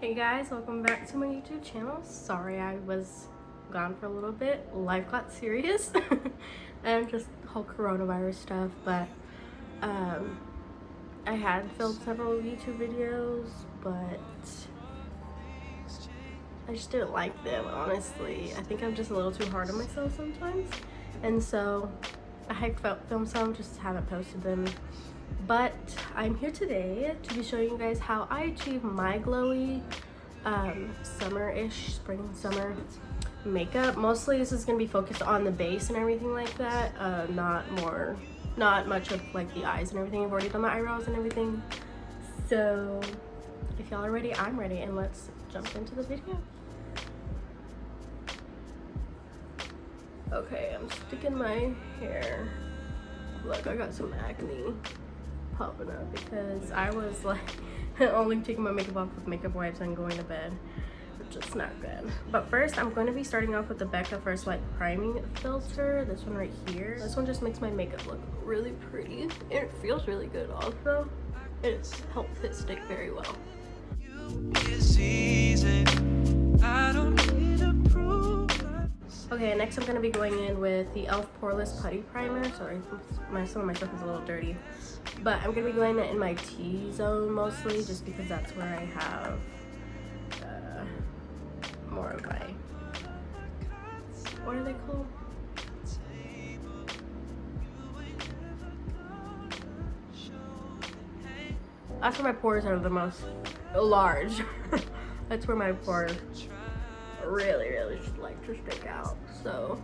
Hey guys, welcome back to my YouTube channel. Sorry I was gone for a little bit. Life got serious and just whole coronavirus stuff, but I had filmed several YouTube videos, but I just didn't like them, honestly. I think I'm just a little too hard on myself sometimes, and so I had filmed some, just haven't posted them. But I'm here today to be showing you guys how I achieve my glowy summer-ish, spring, summer makeup. Mostly this is going to be focused on the base and everything like that, not much of like the eyes and everything. I've already done my eyebrows and everything. So if y'all are ready, I'm ready, and let's jump into the video. Okay, I'm sticking my hair. Look, I got some acne popping up because I was like only taking my makeup off with makeup wipes and going to bed, which is not good. But first, I'm going to be starting off with the Becca First Light priming filter. This one right here. This one just makes my makeup look really pretty, and it feels really good also. It helps it stick very well. Okay, next I'm going to be going in with the e.l.f. Poreless Putty Primer. Sorry, some of my stuff is a little dirty. But I'm going to be going in my T-zone mostly, just because that's where I have more of my, what are they called? That's where my pores are the most large. That's where my pores really like to stick out. So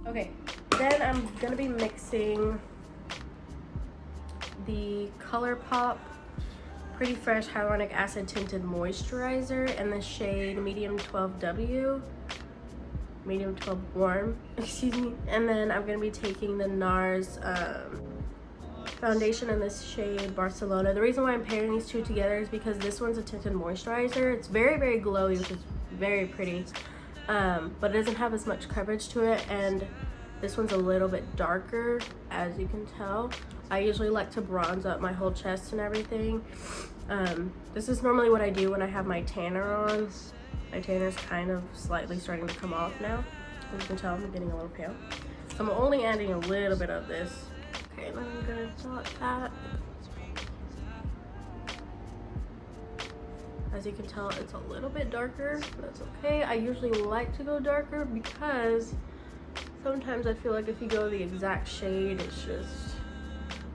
okay, then I'm gonna be mixing the ColourPop Pretty Fresh Hyaluronic Acid Tinted Moisturizer in the shade Medium 12W, Medium 12 Warm, excuse me. And then I'm gonna be taking the NARS foundation in this shade Barcelona. The reason why I'm pairing these two together is because this one's a tinted moisturizer. It's very glowy, which is very pretty, but it doesn't have as much coverage to it, and this one's a little bit darker, as you can tell. I usually like to bronze up my whole chest and everything. This is normally what I do when I have my tanner on. My tanner's kind of slightly starting to come off now. As you can tell, I'm getting a little pale. So I'm only adding a little bit of this. Okay, then I'm gonna dot that. As you can tell, it's a little bit darker. That's okay. I usually like to go darker because sometimes I feel like if you go the exact shade, it just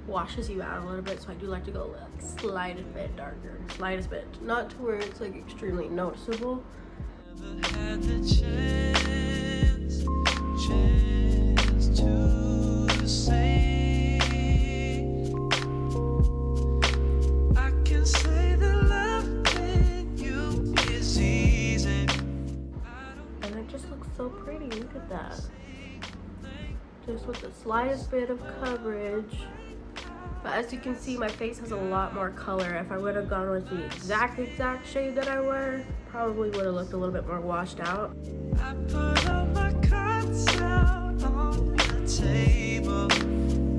washes you out a little bit. So I do like to go like slightest bit darker, slightest bit, not to where it's like extremely noticeable. Never had the chance to say. So pretty, look at that. Just with the slightest bit of coverage. But as you can see, my face has a lot more color. If I would have gone with the exact shade that I wear, probably would have looked a little bit more washed out. I put all my cards out on the table.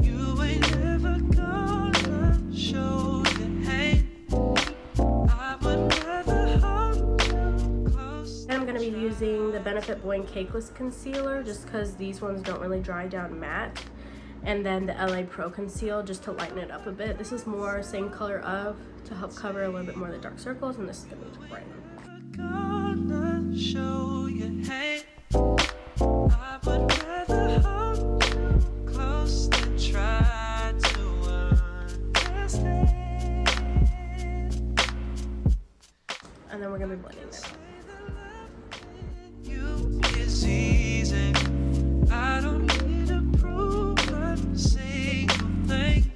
You ain't never gonna show your hand. I would rather hold you close. And I'm gonna be using the Benefit Boy Cakeless Concealer just because these ones don't really dry down matte. And then the LA Pro Conceal just to lighten it up a bit. This is more same color of to help cover a little bit more of the dark circles, and this is gonna be to brighten. Gonna show you, hey, I would rather hold you close than try to understand. And then we're gonna be blending that out. You is easy. I don't need to prove a single thing.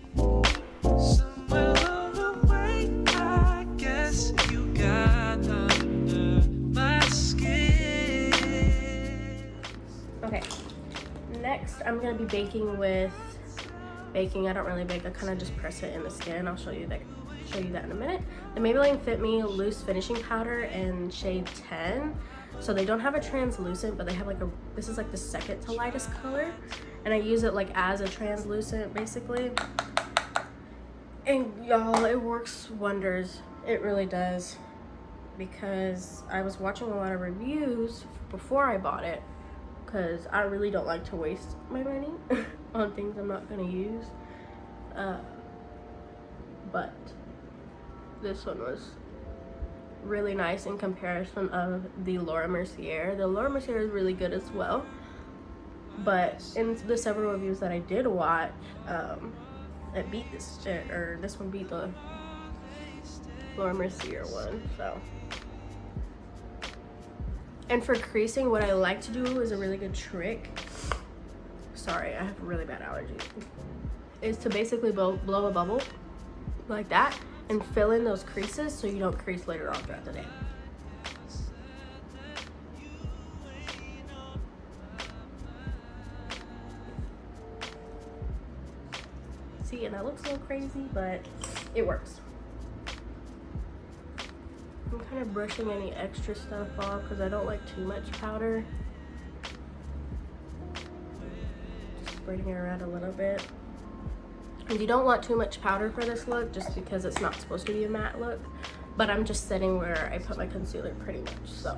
Somewhere along the way, I guess you got under my skin. Okay, next I'm gonna be baking with I don't really bake. I kind of just press it in the skin. I'll show you that in a minute. The Maybelline Fit Me Loose Finishing Powder in shade 10. So they don't have a translucent, but they have like this is like the second to lightest color, and I use it like as a translucent basically. And y'all, it works wonders. It really does. Because I was watching a lot of reviews before I bought it, because I really don't like to waste my money on things I'm not going to use. But this one was really nice in comparison of the Laura Mercier. The Laura Mercier is really good as well, but in the several reviews that I did watch, it beat this one beat the Laura Mercier one. So, and for creasing, what I like to do is a really good trick. Sorry, I have really bad allergies. Is to basically blow a bubble like that and fill in those creases so you don't crease later on throughout the day. See, and that looks a little crazy, but it works. I'm kind of brushing any extra stuff off because I don't like too much powder. Just spreading it around a little bit. And you don't want too much powder for this look just because it's not supposed to be a matte look, but I'm just setting where I put my concealer pretty much, so.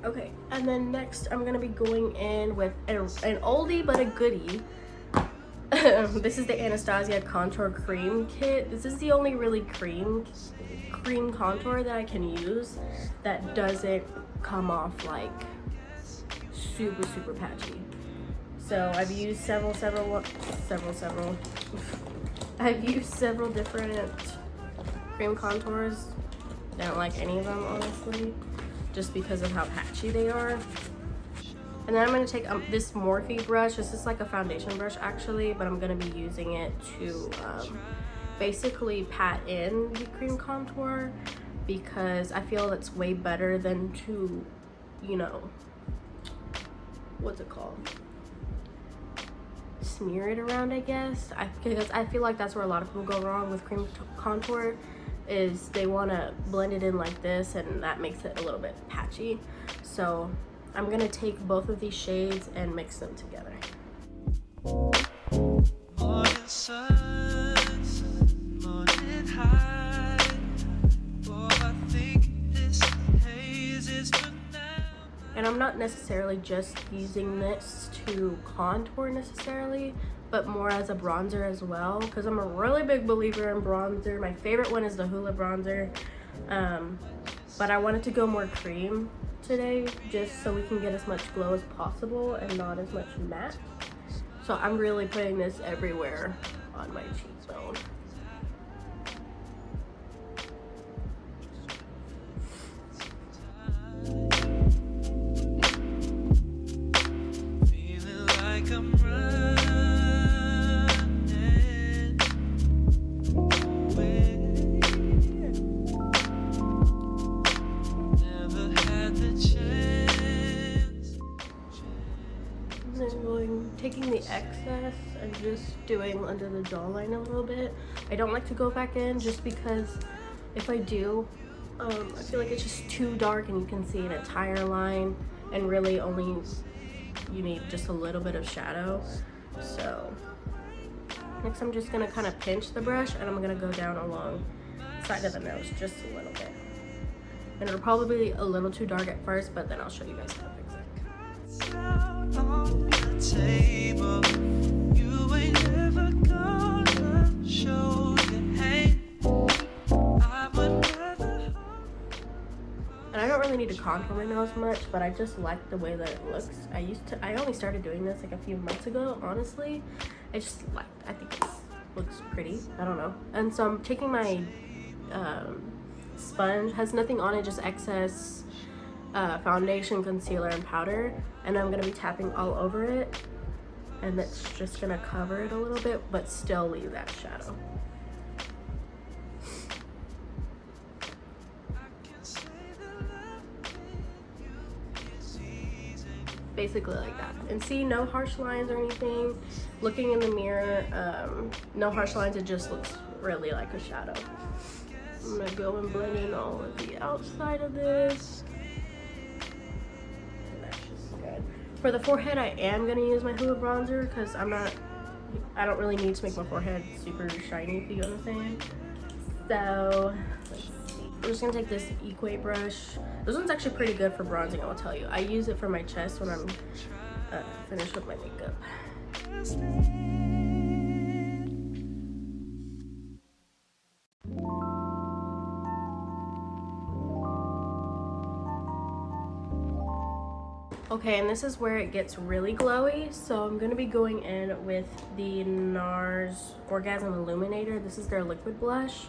Okay, and then next I'm gonna be going in with an oldie but a goodie. This is the Anastasia Contour Cream Kit. This is the only really cream contour that I can use that doesn't come off like super patchy. So I've used several I've used several different cream contours. I don't like any of them, honestly, just because of how patchy they are. And then I'm going to take this Morphe brush. This is like a foundation brush actually, but I'm going to be using it to basically pat in the cream contour, because I feel it's way better than to, you know, what's it called? Smear it around, I guess. Because I feel like that's where a lot of people go wrong with cream contour, is they want to blend it in like this, and that makes it a little bit patchy. So I'm gonna take both of these shades and mix them together. And I'm not necessarily just using this to contour necessarily, but more as a bronzer as well, because I'm a really big believer in bronzer. My favorite one is the Hoola bronzer, but I wanted to go more cream today just so we can get as much glow as possible and not as much matte. So I'm really putting this everywhere on my cheekbone. Taking the excess and just doing under the jawline a little bit. I don't like to go back in just because if I do, I feel like it's just too dark and you can see an entire line, and really only you need just a little bit of shadow. So next I'm just gonna kind of pinch the brush and I'm gonna go down along the side of the nose just a little bit. And it'll probably be a little too dark at first, but then I'll show you guys how to fix it. Table. You ain't never gonna show your hand. And I don't really need to contour my nose much, but I just like the way that it looks. I only started doing this like a few months ago, honestly. I think it looks pretty, I don't know. And so I'm taking my sponge, has nothing on it, just excess foundation, concealer, and powder, and I'm gonna be tapping all over it, and that's just gonna cover it a little bit but still leave that shadow. Basically like that. And see, no harsh lines or anything. Looking in the mirror, no harsh lines, it just looks really like a shadow. I'm gonna go and blend in all of the outside of this. For the forehead, I am going to use my Hoola bronzer because I'm not I don't really need to make my forehead super shiny, if you know what I'm saying. So let's see. I'm just gonna take this Equate brush. This one's actually pretty good for bronzing, I will tell you. I use it for my chest when I'm finished with my makeup. Okay, and this is where it gets really glowy. So I'm gonna be going in with the NARS Orgasm Illuminator. This is their liquid blush.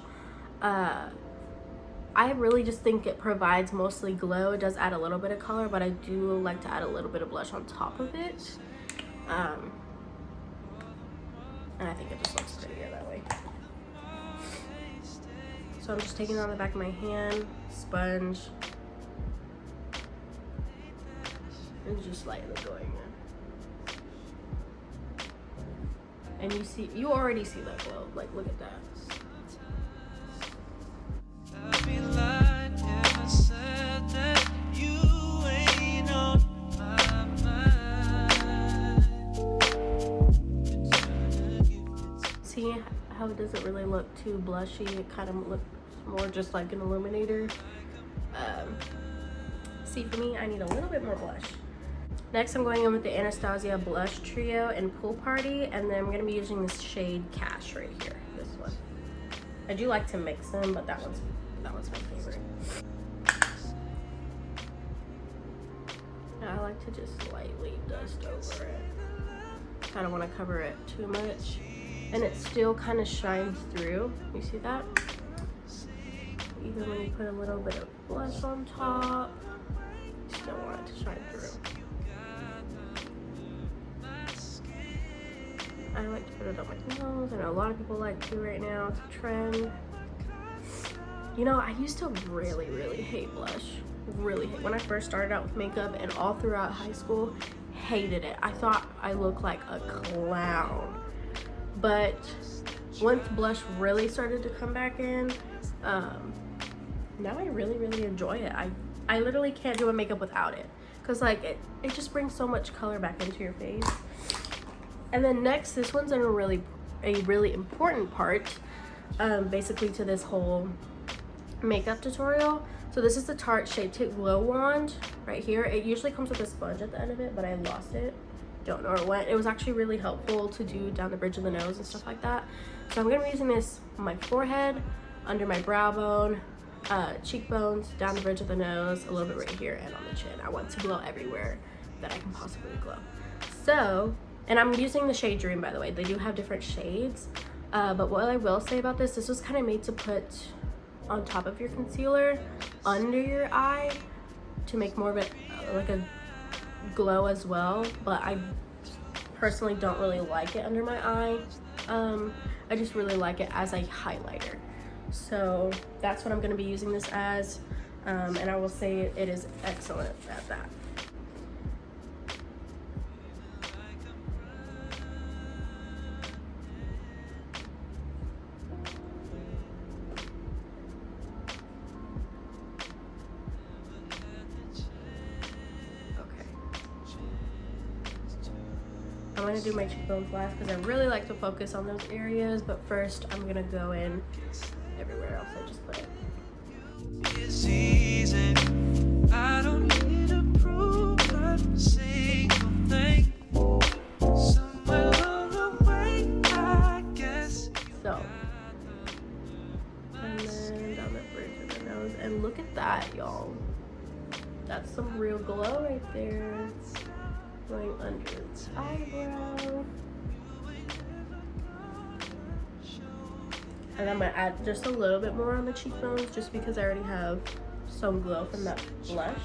I really just think it provides mostly glow. It does add a little bit of color, but I do like to add a little bit of blush on top of it. And I think it just looks prettier that way. So I'm just taking it on the back of my hand, sponge, and just lightly going in. And you already see that glow. Like, look at that. See how it doesn't really look too blushy? It kind of looks more just like an illuminator. See, for me, I need a little bit more blush. Next, I'm going in with the Anastasia Blush Trio in Pool Party, and then I'm going to be using this shade Cash right here, this one. I do like to mix them, but that one's my favorite. I like to just lightly dust over it. I don't want to cover it too much, and it still kind of shines through. You see that? Even when you put a little bit of blush on top, you still want it to shine through. I like to put it on my nose. I know a lot of people like to right now. It's a trend. You know, I used to really, really hate blush. Really hate. When I first started out with makeup and all throughout high school, hated it. I thought I looked like a clown. But once blush really started to come back in, now I really, really enjoy it. I literally can't do a makeup without it. Because like it just brings so much color back into your face. And then next, this one's a really important part, basically, to this whole makeup tutorial. So this is the Tarte Shape Tape Glow Wand right here. It usually comes with a sponge at the end of it, but I lost it. Don't know where it went. It was actually really helpful to do down the bridge of the nose and stuff like that. So I'm gonna be using this on my forehead, under my brow bone, cheekbones, down the bridge of the nose, a little bit right here, and on the chin. I want to glow everywhere that I can possibly glow. So, and I'm using the shade Dream, by the way. They do have different shades, but what I will say about this was kind of made to put on top of your concealer, under your eye, to make more of it like a glow as well. But I personally don't really like it under my eye. I just really like it as a highlighter. So that's what I'm going to be using this as, and I will say it is excellent at that. I'm going to do my cheekbones last because I really like to focus on those areas, but first I'm going to go in everywhere else I just put it. It's easy. I don't need to prove a single thing. Somewhere along the way, I guess. So, and then down the bridge of the nose, and look at that, y'all. That's some real glow right there. Going under its eyebrow. And I'm gonna add just a little bit more on the cheekbones just because I already have some glow from that blush.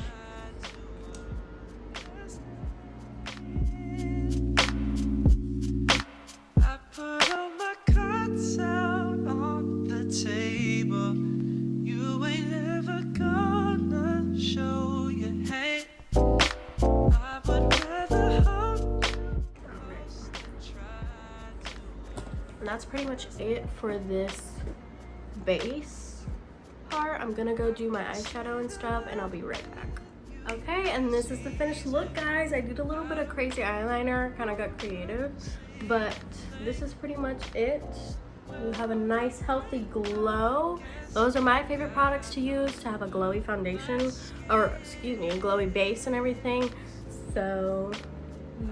I put all my cards out on the table. You ain't ever gonna show your hand. I would rather hold you. And that's pretty much it for this base part. I'm gonna go do my eyeshadow and stuff, and I'll be right back. Okay, and this is the finished look, guys. I did a little bit of crazy eyeliner, kind of got creative, But this is pretty much it. You have a nice healthy glow. Those are my favorite products to use to have a glowy foundation, or excuse me, a glowy base and everything. So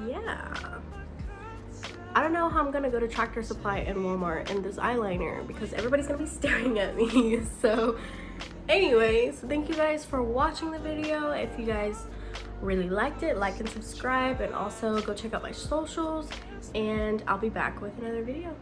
yeah, I don't know how I'm gonna go to Tractor Supply and Walmart in this eyeliner because everybody's gonna be staring at me. So anyways, thank you guys for watching the video. If you guys really liked it, like and subscribe, and also go check out my socials, and I'll be back with another video.